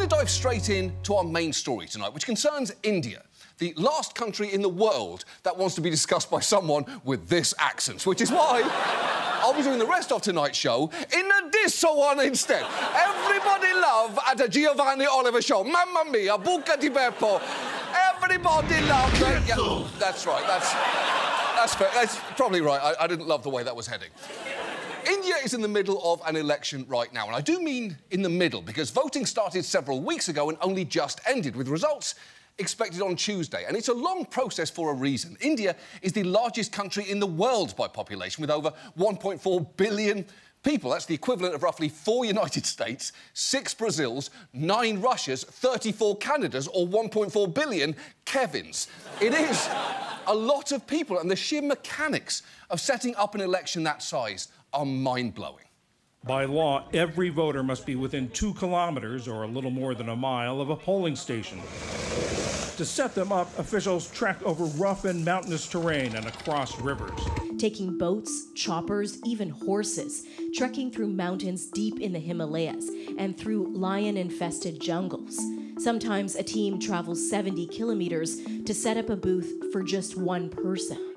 going to dive straight in to our main story tonight, which concerns India, the last country in the world that wants to be discussed by someone with this accent, which is why I'll be doing the rest of tonight's show in a this one instead. Everybody love at a Giovanni Oliver show. Mamma mia, buca di beppo. Everybody love... Yeah, that's right, that's fair. That's probably right. I didn't love the way that was heading. India is in the middle of an election right now, and I do mean in the middle, because voting started several weeks ago and only just ended, with results expected on Tuesday. And it's a long process for a reason. India is the largest country in the world by population, with over 1.4 billion people. That's the equivalent of roughly 4 United States, 6 Brazils, 9 Russias, 34 Canadas, or 1.4 billion Kevins. It is a lot of people, and the sheer mechanics of setting up an election that size are mind-blowing. By law, every voter must be within 2 kilometers, or a little more than a mile, of a polling station. To set them up, officials trek over rough and mountainous terrain and across rivers. Taking boats, choppers, even horses, trekking through mountains deep in the Himalayas and through lion-infested jungles. Sometimes a team travels 70 kilometers to set up a booth for just one person.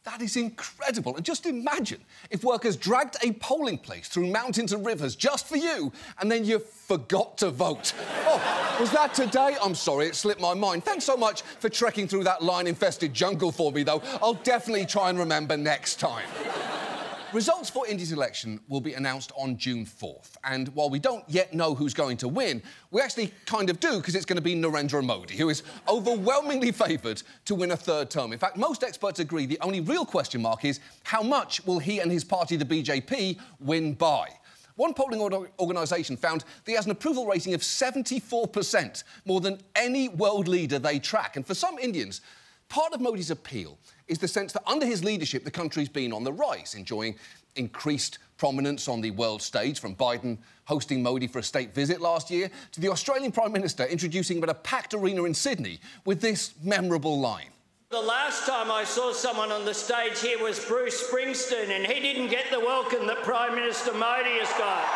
That is incredible. And just imagine if workers dragged a polling place through mountains and rivers just for you, and then you forgot to vote. Oh, was that today? I'm sorry, it slipped my mind. Thanks so much for trekking through that lion-infested jungle for me, though. I'll definitely try and remember next time. Results for India's election will be announced on June 4th. And while we don't yet know who's going to win, we actually kind of do, because it's going to be Narendra Modi, who is overwhelmingly favoured to win a 3rd term. In fact, most experts agree the only real question mark is how much will he and his party, the BJP, win by? One polling organisation found that he has an approval rating of 74%, more than any world leader they track. And for some Indians, part of Modi's appeal is the sense that under his leadership, the country's been on the rise, enjoying increased prominence on the world stage, from Biden hosting Modi for a state visit last year to the Australian Prime Minister introducing him at a packed arena in Sydney with this memorable line. The last time I saw someone on the stage here was Bruce Springsteen, and he didn't get the welcome that Prime Minister Modi has got.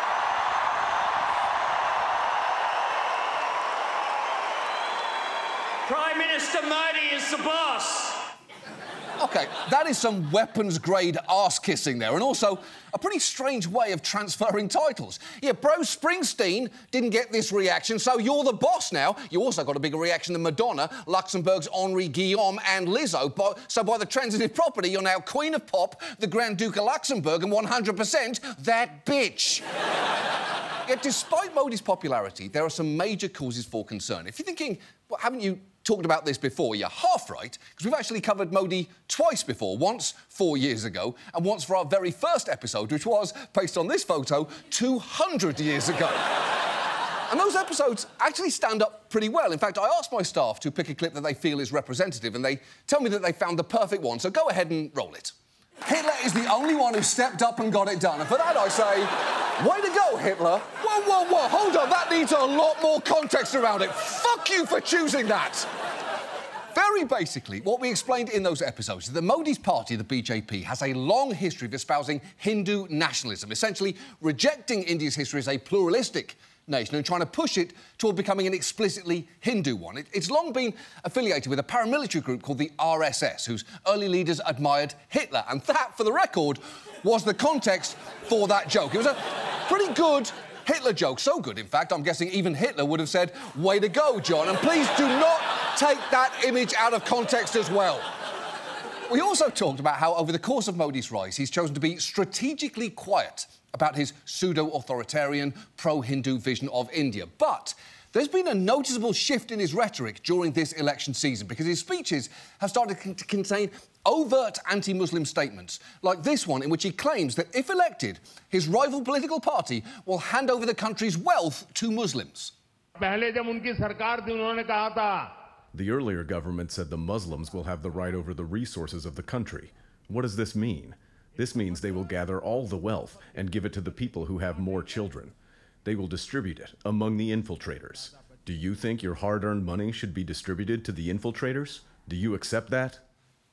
Prime Minister Modi is the boss. OK, that is some weapons-grade arse-kissing there, and also a pretty strange way of transferring titles. Yeah, Bruce Springsteen didn't get this reaction, so you're the boss now. You also got a bigger reaction than Madonna, Luxembourg's Henri Guillaume and Lizzo. So by the transitive property, you're now Queen of Pop, the Grand Duke of Luxembourg, and 100% that bitch. Yet, despite Modi's popularity, there are some major causes for concern. If you're thinking, well, haven't you talked about this before? You're half right, because we've actually covered Modi twice before, once 4 years ago, and once for our very first episode, which was, based on this photo, 200 years ago. And those episodes actually stand up pretty well. In fact, I asked my staff to pick a clip that they feel is representative, and they tell me that they found the perfect one, so go ahead and roll it. Hitler is the only one who stepped up and got it done, and for that I say, way to go, Hitler. Whoa, whoa, whoa, hold on, that needs a lot more context around it. Fuck you for choosing that. Very basically, what we explained in those episodes is that Modi's party, the BJP, has a long history of espousing Hindu nationalism, essentially rejecting India's history as a pluralistic nation and trying to push it toward becoming an explicitly Hindu one. It's long been affiliated with a paramilitary group called the RSS, whose early leaders admired Hitler. And that, for the record, was the context for that joke. It was a pretty good Hitler joke. So good, in fact, I'm guessing even Hitler would have said, way to go, John. And please do not take that image out of context as well. We also talked about how, over the course of Modi's rise, he's chosen to be strategically quiet about his pseudo-authoritarian, pro-Hindu vision of India. But there's been a noticeable shift in his rhetoric during this election season, because his speeches have started to contain overt anti-Muslim statements, like this one, in which he claims that, if elected, his rival political party will hand over the country's wealth to Muslims. The earlier government said the Muslims will have the right over the resources of the country. What does this mean? This means they will gather all the wealth and give it to the people who have more children. They will distribute it among the infiltrators. Do you think your hard-earned money should be distributed to the infiltrators? Do you accept that?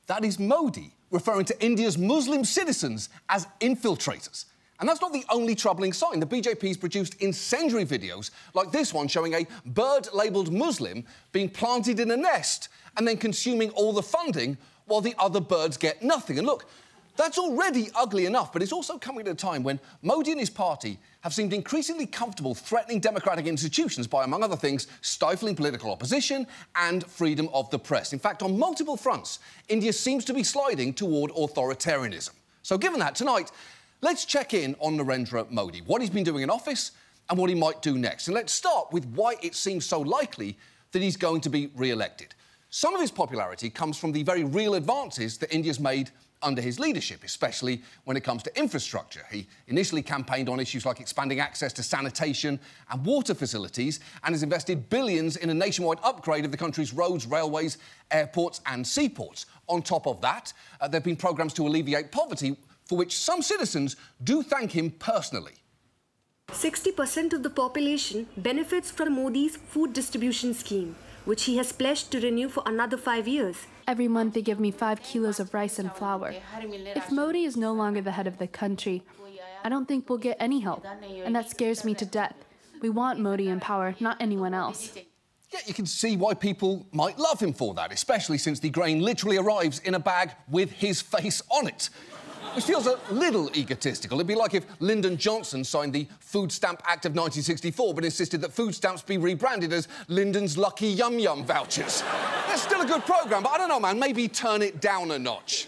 That is Modi referring to India's Muslim citizens as infiltrators. And that's not the only troubling sign. The BJP's produced incendiary videos like this one showing a bird-labelled Muslim being planted in a nest and then consuming all the funding while the other birds get nothing. And look, that's already ugly enough, but it's also coming at a time when Modi and his party have seemed increasingly comfortable threatening democratic institutions by, among other things, stifling political opposition and freedom of the press. In fact, on multiple fronts, India seems to be sliding toward authoritarianism. So given that, tonight, let's check in on Narendra Modi, what he's been doing in office and what he might do next. And let's start with why it seems so likely that he's going to be re-elected. Some of his popularity comes from the very real advances that India's made under his leadership, especially when it comes to infrastructure. He initially campaigned on issues like expanding access to sanitation and water facilities and has invested billions in a nationwide upgrade of the country's roads, railways, airports and seaports. On top of that, there have been programmes to alleviate poverty for which some citizens do thank him personally. 60% of the population benefits from Modi's food distribution scheme, which he has pledged to renew for another 5 years. Every month they give me 5 kilos of rice and flour. If Modi is no longer the head of the country, I don't think we'll get any help, and that scares me to death. We want Modi in power, not anyone else. Yeah, you can see why people might love him for that, especially since the grain literally arrives in a bag with his face on it. Which feels a little egotistical. It'd be like if Lyndon Johnson signed the Food Stamp Act of 1964 but insisted that food stamps be rebranded as Lyndon's Lucky Yum Yum vouchers. It's still a good programme, but I don't know, man, maybe turn it down a notch.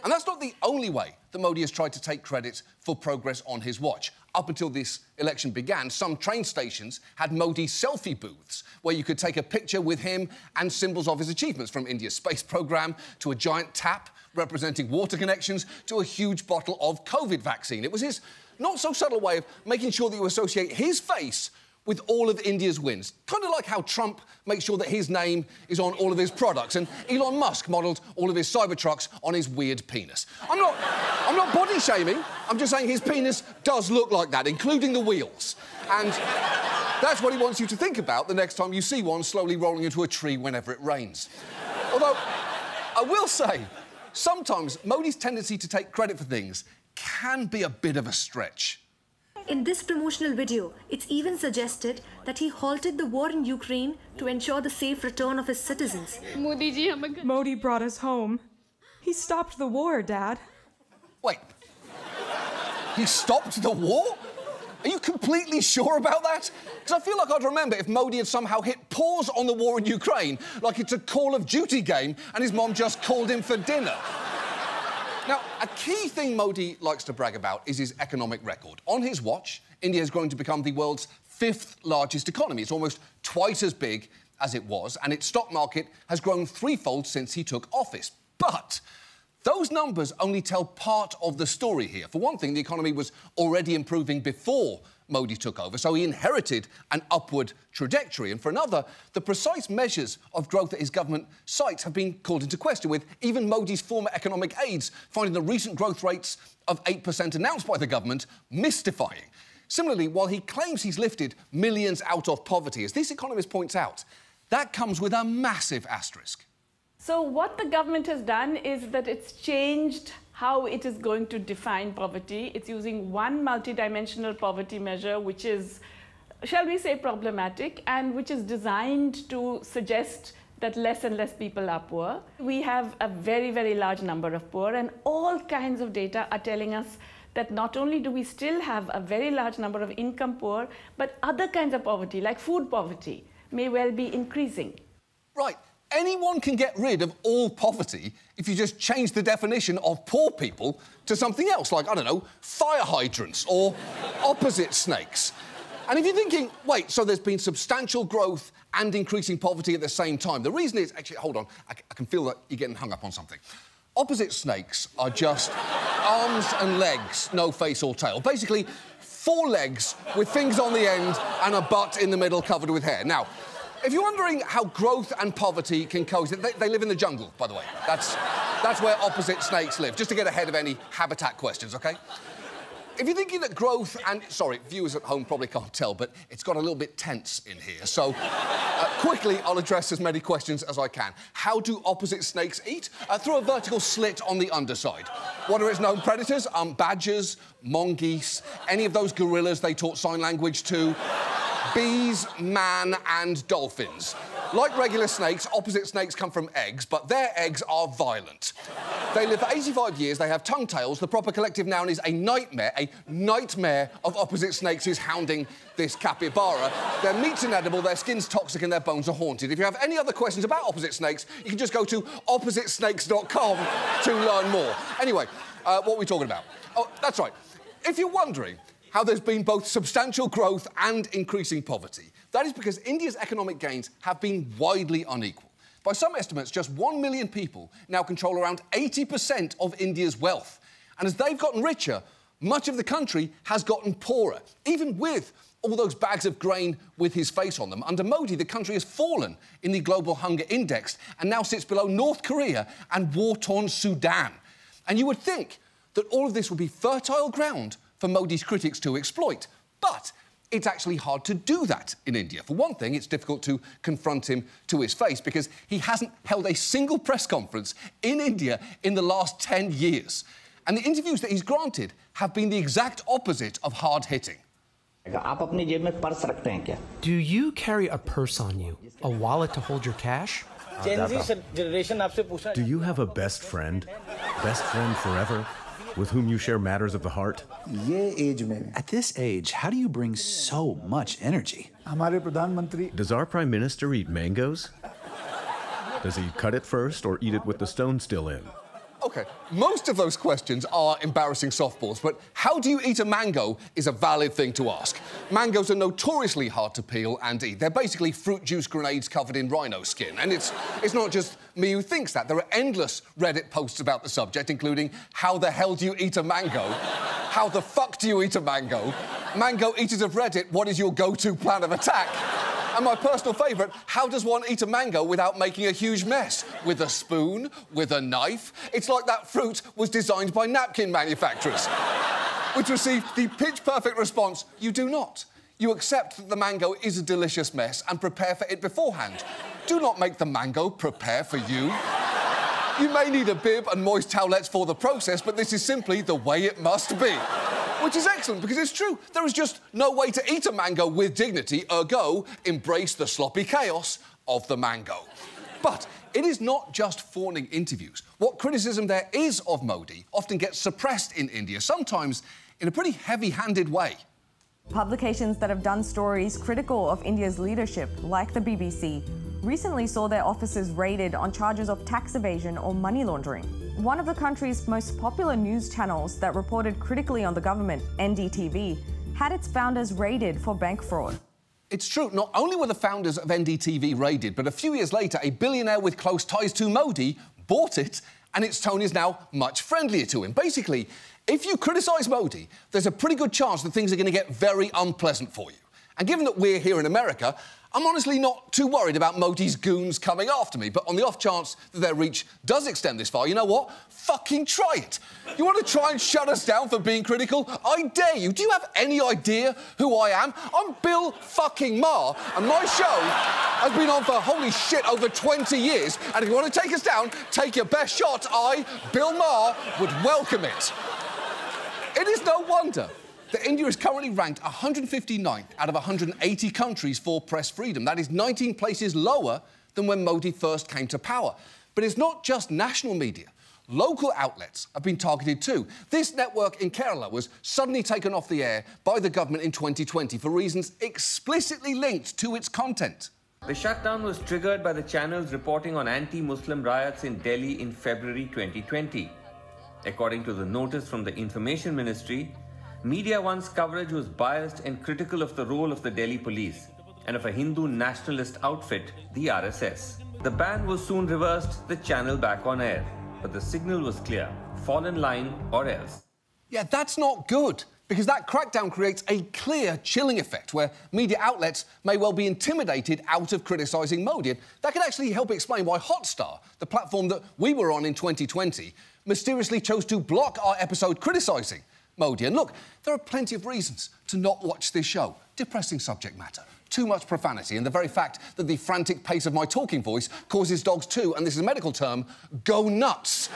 And that's not the only way that Modi has tried to take credit for progress on his watch. Up until this election began, some train stations had Modi selfie booths where you could take a picture with him and symbols of his achievements, from India's space programme to a giant tap representing water connections to a huge bottle of COVID vaccine. It was his not-so-subtle way of making sure that you associate his face with all of India's wins. Kind of like how Trump makes sure that his name is on all of his products and Elon Musk modelled all of his Cybertrucks on his weird penis. I'm not body-shaming. I'm just saying his penis does look like that, including the wheels. And that's what he wants you to think about the next time you see one slowly rolling into a tree whenever it rains. Although, I will say, sometimes Modi's tendency to take credit for things can be a bit of a stretch. In this promotional video, it's even suggested that he halted the war in Ukraine to ensure the safe return of his citizens. Modi brought us home. He stopped the war, Dad. Wait. He stopped the war? Are you completely sure about that? Because I feel like I'd remember if Modi had somehow hit pause on the war in Ukraine, like it's a Call of Duty game and his mom just called him for dinner. Now, a key thing Modi likes to brag about is his economic record. On his watch, India has grown to become the world's 5th largest economy. It's almost twice as big as it was, and its stock market has grown threefold since he took office. But those numbers only tell part of the story here. For one thing, the economy was already improving before Modi took over, so he inherited an upward trajectory. And for another, the precise measures of growth that his government cites have been called into question, with even Modi's former economic aides finding the recent growth rates of 8% announced by the government mystifying. Similarly, while he claims he's lifted millions out of poverty, as this economist points out, that comes with a massive asterisk. So what the government has done is that it's changed how it is going to define poverty. It's using one multidimensional poverty measure, which is, shall we say, problematic, and which is designed to suggest that less and less people are poor. We have a very, very large number of poor, and all kinds of data are telling us that not only do we still have a very large number of income poor, but other kinds of poverty, like food poverty, may well be increasing. Right. Anyone can get rid of all poverty if you just change the definition of poor people to something else, like, I don't know, fire hydrants or opposite snakes. And if you're thinking, wait, so there's been substantial growth and increasing poverty at the same time, the reason is... Actually, hold on, I can feel that you're getting hung up on something. Opposite snakes are just arms and legs, no face or tail. Basically, 4 legs with things on the end and a butt in the middle covered with hair. Now, if you're wondering how growth and poverty can coexist... They live in the jungle, by the way. That's where opposite snakes live, just to get ahead of any habitat questions, OK? if you're thinking that growth and... Sorry, viewers at home probably can't tell, but it's got a little bit tense in here. So, quickly, I'll address as many questions as I can. How do opposite snakes eat? Through a vertical slit on the underside. What are its known predators? Badgers, mongoose, any of those gorillas they taught sign language to, bees, man and dolphins. Like regular snakes, opposite snakes come from eggs, but their eggs are violent. They live for 85 years, they have tongue tails. The proper collective noun is a nightmare. A nightmare of opposite snakes is hounding this capybara. Their meat's inedible, their skin's toxic and their bones are haunted. If you have any other questions about opposite snakes, you can just go to oppositesnakes.com to learn more. Anyway, what are we talking about? Oh, that's right. If you're wondering how there's been both substantial growth and increasing poverty, that is because India's economic gains have been widely unequal. By some estimates, just 1 million people now control around 80% of India's wealth. And as they've gotten richer, much of the country has gotten poorer, even with all those bags of grain with his face on them. Under Modi, the country has fallen in the Global Hunger Index and now sits below North Korea and war-torn Sudan. And you would think that all of this would be fertile ground for Modi's critics to exploit. But it's actually hard to do that in India. For one thing, it's difficult to confront him to his face because he hasn't held a single press conference in India in the last 10 years. And the interviews that he's granted have been the exact opposite of hard-hitting. Do you carry a purse on you? A wallet to hold your cash? Do you have a best friend? Best friend forever? With whom you share matters of the heart? At this age, how do you bring so much energy? Does our Prime Minister eat mangoes? Does he cut it first or eat it with the stone still in? OK, most of those questions are embarrassing softballs, but how do you eat a mango is a valid thing to ask. Mangoes are notoriously hard to peel and eat. They're basically fruit juice grenades covered in rhino skin. And it's not just me who thinks that. There are endless Reddit posts about the subject, including how the hell do you eat a mango? How the fuck do you eat a mango? Mango eaters of Reddit, what is your go-to plan of attack? And my personal favourite, how does one eat a mango without making a huge mess? With a spoon? With a knife? It's like that fruit was designed by napkin manufacturers. Which received the pitch-perfect response, you do not. You accept that the mango is a delicious mess and prepare for it beforehand. Do not make the mango prepare for you. You may need a bib and moist towelettes for the process, but this is simply the way it must be. Which is excellent, because it's true. There is just no way to eat a mango with dignity, ergo, embrace the sloppy chaos of the mango. But it is not just fawning interviews. What criticism there is of Modi often gets suppressed in India, sometimes in a pretty heavy-handed way. Publications that have done stories critical of India's leadership, like the BBC, recently saw their offices raided on charges of tax evasion or money laundering. One of the country's most popular news channels that reported critically on the government, NDTV, had its founders raided for bank fraud. It's true, not only were the founders of NDTV raided, but a few years later, a billionaire with close ties to Modi bought it, and its tone is now much friendlier to him. Basically, if you criticise Modi, there's a pretty good chance that things are going to get very unpleasant for you. And given that we're here in America, I'm honestly not too worried about Modi's goons coming after me, but on the off chance that their reach does extend this far, you know what? Fucking try it. You want to try and shut us down for being critical? I dare you. Do you have any idea who I am? I'm Bill fucking Maher, and my show has been on for, holy shit, over 20 years, and if you want to take us down, take your best shot. I, Bill Maher, would welcome it. It is no wonder that India is currently ranked 159th out of 180 countries for press freedom. That is 19 places lower than when Modi first came to power. But it's not just national media. Local outlets have been targeted too. This network in Kerala was suddenly taken off the air by the government in 2020 for reasons explicitly linked to its content. The shutdown was triggered by the channel's reporting on anti-Muslim riots in Delhi in February 2020. According to the notice from the Information Ministry, Media One's coverage was biased and critical of the role of the Delhi police and of a Hindu nationalist outfit, the RSS. The ban was soon reversed, the channel back on air, but the signal was clear: fall in line or else. Yeah, that's not good, because that crackdown creates a clear chilling effect where media outlets may well be intimidated out of criticising Modi. That could actually help explain why Hotstar, the platform that we were on in 2020, mysteriously chose to block our episode criticising Modi. And look, there are plenty of reasons to not watch this show. Depressing subject matter, too much profanity, and the very fact that the frantic pace of my talking voice causes dogs to, and this is a medical term, go nuts.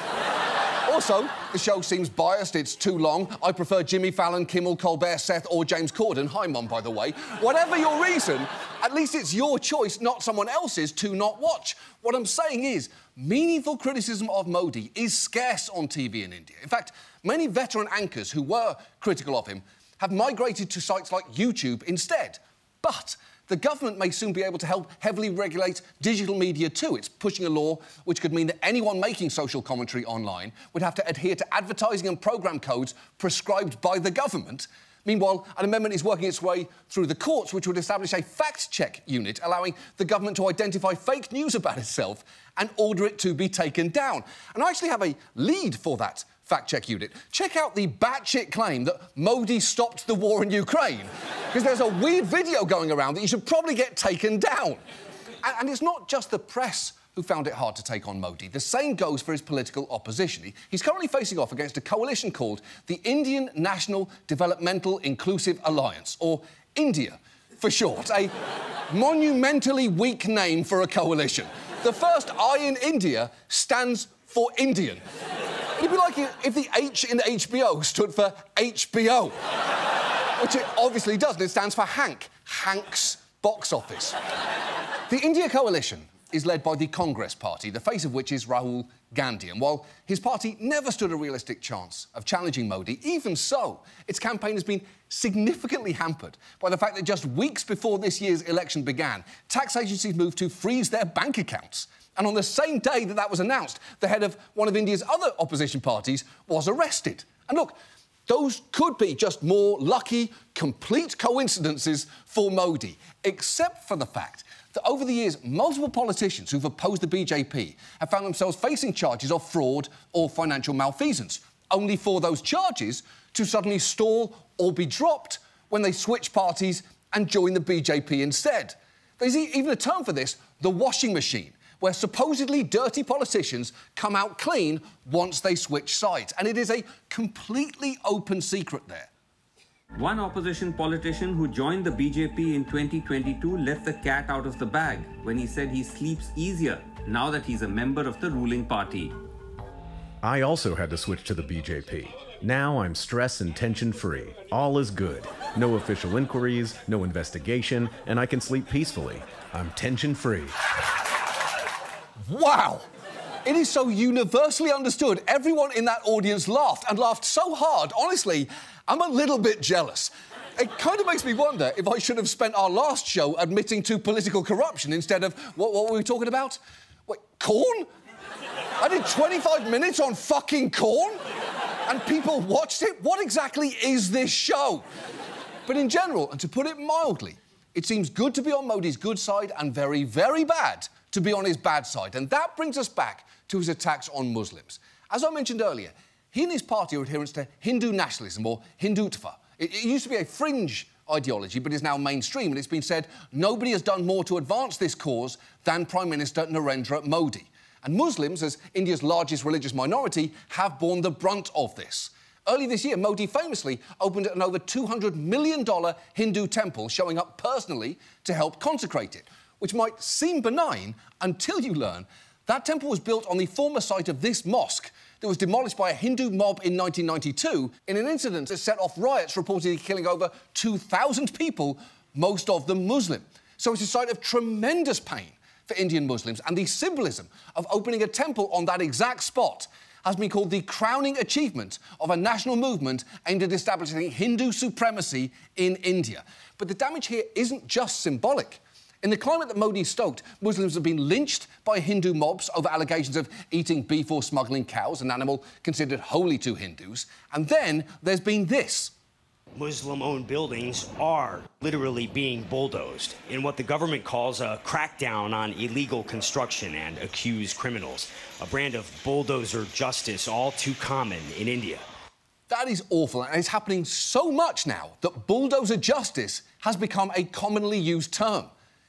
Also, the show seems biased, it's too long. I prefer Jimmy Fallon, Kimmel, Colbert, Seth or James Corden. Hi, Mum, by the way. Whatever your reason, at least it's your choice, not someone else's, to not watch. What I'm saying is, meaningful criticism of Modi is scarce on TV in India. In fact, many veteran anchors who were critical of him have migrated to sites like YouTube instead. But the government may soon be able to help heavily regulate digital media too. It's pushing a law which could mean that anyone making social commentary online would have to adhere to advertising and programme codes prescribed by the government. Meanwhile, an amendment is working its way through the courts which would establish a fact-check unit allowing the government to identify fake news about itself and order it to be taken down. And I actually have a lead for that fact-check unit. Check out the batshit claim that Modi stopped the war in Ukraine, because there's a weird video going around that you should probably get taken down. And it's not just the press who found it hard to take on Modi. The same goes for his political opposition. He's currently facing off against a coalition called the Indian National Developmental Inclusive Alliance, or India for short, a monumentally weak name for a coalition. The first I in India stands for Indian. It'd be like if the H in HBO stood for HBO, which it obviously doesn't. It stands for Hank, Hank's box office. The India coalition is led by the Congress Party, the face of which is Rahul Gandhi. And while his party never stood a realistic chance of challenging Modi, even so, its campaign has been significantly hampered by the fact that just weeks before this year's election began, tax agencies moved to freeze their bank accounts. And on the same day that that was announced, the head of one of India's other opposition parties was arrested. And look, those could be just more lucky, complete coincidences for Modi, except for the fact that over the years, multiple politicians who've opposed the BJP have found themselves facing charges of fraud or financial malfeasance, only for those charges to suddenly stall or be dropped when they switch parties and join the BJP instead. There's even a term for this, the washing machine, where supposedly dirty politicians come out clean once they switch sides. And it is a completely open secret there. One opposition politician who joined the BJP in 2022 left the cat out of the bag when he said he sleeps easier now that he's a member of the ruling party. I also had to switch to the BJP. Now I'm stress and tension-free. All is good. No official inquiries, no investigation, and I can sleep peacefully. I'm tension-free. Wow! It is so universally understood. Everyone in that audience laughed, and laughed so hard. Honestly, I'm a little bit jealous. It kind of makes me wonder if I should have spent our last show admitting to political corruption instead of... What were we talking about? Wait, corn? I did 25 minutes on fucking corn? And people watched it? What exactly is this show? But in general, and to put it mildly, it seems good to be on Modi's good side and very, very bad to be on his bad side. And that brings us back to his attacks on Muslims. As I mentioned earlier, he and his party are adherents to Hindu nationalism, or Hindutva. It used to be a fringe ideology, but is now mainstream, and it's been said nobody has done more to advance this cause than Prime Minister Narendra Modi. And Muslims, as India's largest religious minority, have borne the brunt of this. Early this year, Modi famously opened an over $200 million Hindu temple, showing up personally to help consecrate it, which might seem benign until you learn that temple was built on the former site of this mosque that was demolished by a Hindu mob in 1992 in an incident that set off riots reportedly killing over 2,000 people, most of them Muslim. So it's a site of tremendous pain for Indian Muslims, and the symbolism of opening a temple on that exact spot has been called the crowning achievement of a national movement aimed at establishing Hindu supremacy in India. But the damage here isn't just symbolic. In the climate that Modi stoked, Muslims have been lynched by Hindu mobs over allegations of eating beef or smuggling cows, an animal considered holy to Hindus. And then there's been this. Muslim-owned buildings are literally being bulldozed in what the government calls a crackdown on illegal construction and accused criminals, a brand of bulldozer justice all too common in India. That is awful, and it's happening so much now that bulldozer justice has become a commonly used term.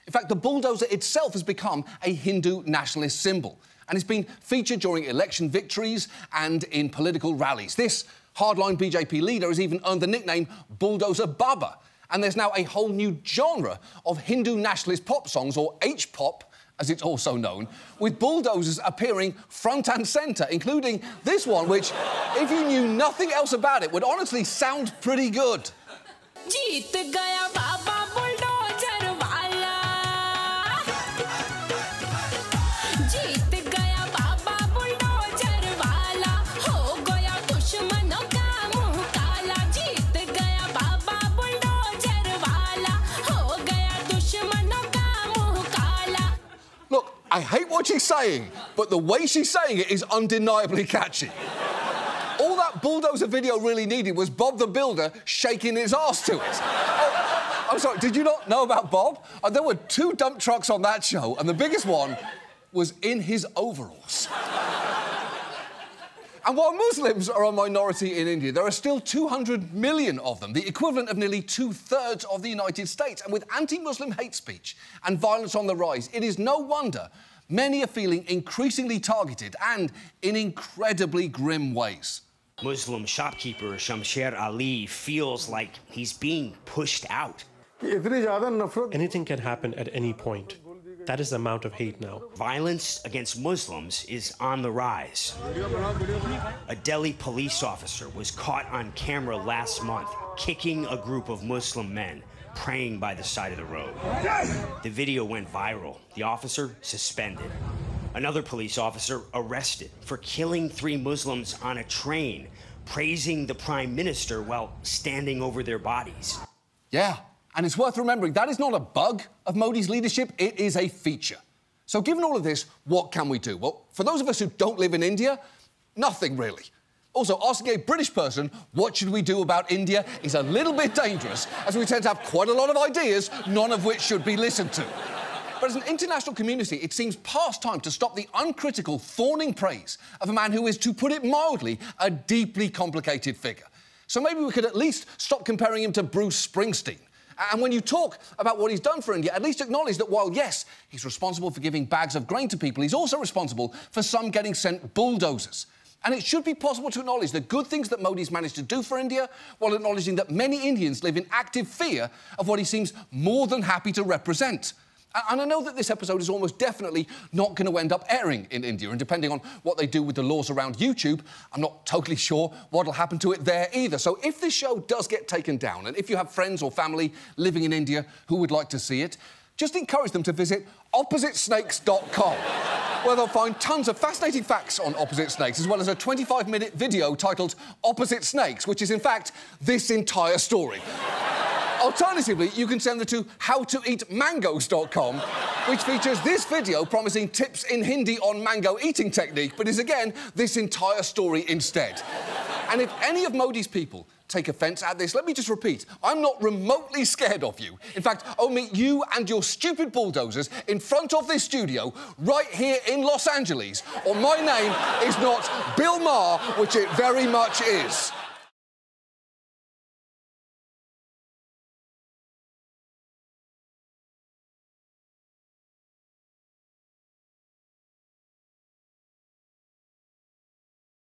In fact, the bulldozer itself has become a Hindu nationalist symbol, and it's been featured during election victories and in political rallies. This Hardline BJP leader has even earned the nickname Bulldozer Baba. And there's now a whole new genre of Hindu nationalist pop songs, or H-pop, as it's also known, with bulldozers appearing front and centre, including this one, which, if you knew nothing else about it, would honestly sound pretty good. जीत गया बाबा bulldozer वाला जीत गया बाबा bulldozer वाला हो गया दुश्मनों का मुंह काला जीत गया बाबा बुलडोजर वाला हो गया दुश्मनों का मुंह काला. Look, I hate what she's saying, but the way she's saying it is undeniably catchy. All that bulldozer video really needed was Bob the Builder shaking his arse to it. Oh, I'm sorry, did you not know about Bob? There were 2 dump trucks on that show, and the biggest one was in his overalls. And while Muslims are a minority in India, there are still 200 million of them, the equivalent of nearly 2/3 of the United States. And with anti-Muslim hate speech and violence on the rise, it is no wonder many are feeling increasingly targeted and in incredibly grim ways. Muslim shopkeeper Shamsher Ali feels like he's being pushed out. Anything can happen at any point. That is the amount of hate now. Violence against Muslims is on the rise. A Delhi police officer was caught on camera last month kicking a group of Muslim men praying by the side of the road. The video went viral. The officer suspended. Another police officer arrested for killing 3 Muslims on a train, praising the Prime Minister while standing over their bodies. Yeah, and it's worth remembering that is not a bug of Modi's leadership, it is a feature. So given all of this, what can we do? Well, for those of us who don't live in India, nothing really. Also, asking a British person what should we do about India is a little bit dangerous, as we tend to have quite a lot of ideas, none of which should be listened to. But as an international community, it seems past time to stop the uncritical, fawning praise of a man who is, to put it mildly, a deeply complicated figure. So maybe we could at least stop comparing him to Bruce Springsteen. And when you talk about what he's done for India, at least acknowledge that while, yes, he's responsible for giving bags of grain to people, he's also responsible for some getting sent bulldozers. And it should be possible to acknowledge the good things that Modi's managed to do for India, while acknowledging that many Indians live in active fear of what he seems more than happy to represent. And I know that this episode is almost definitely not going to end up airing in India, and depending on what they do with the laws around YouTube, I'm not totally sure what'll happen to it there either. So if this show does get taken down, and if you have friends or family living in India who would like to see it, just encourage them to visit oppositesnakes.com, where they'll find tons of fascinating facts on opposite snakes, as well as a 25-minute video titled Opposite Snakes, which is, in fact, this entire story. Alternatively, you can send them to howtoeatmangoes.com, which features this video promising tips in Hindi on mango eating technique, but is, again, this entire story instead. And if any of Modi's people take offence at this, let me just repeat, I'm not remotely scared of you. In fact, I'll meet you and your stupid bulldozers in front of this studio right here in Los Angeles, or my name is not Bill Maher, which it very much is.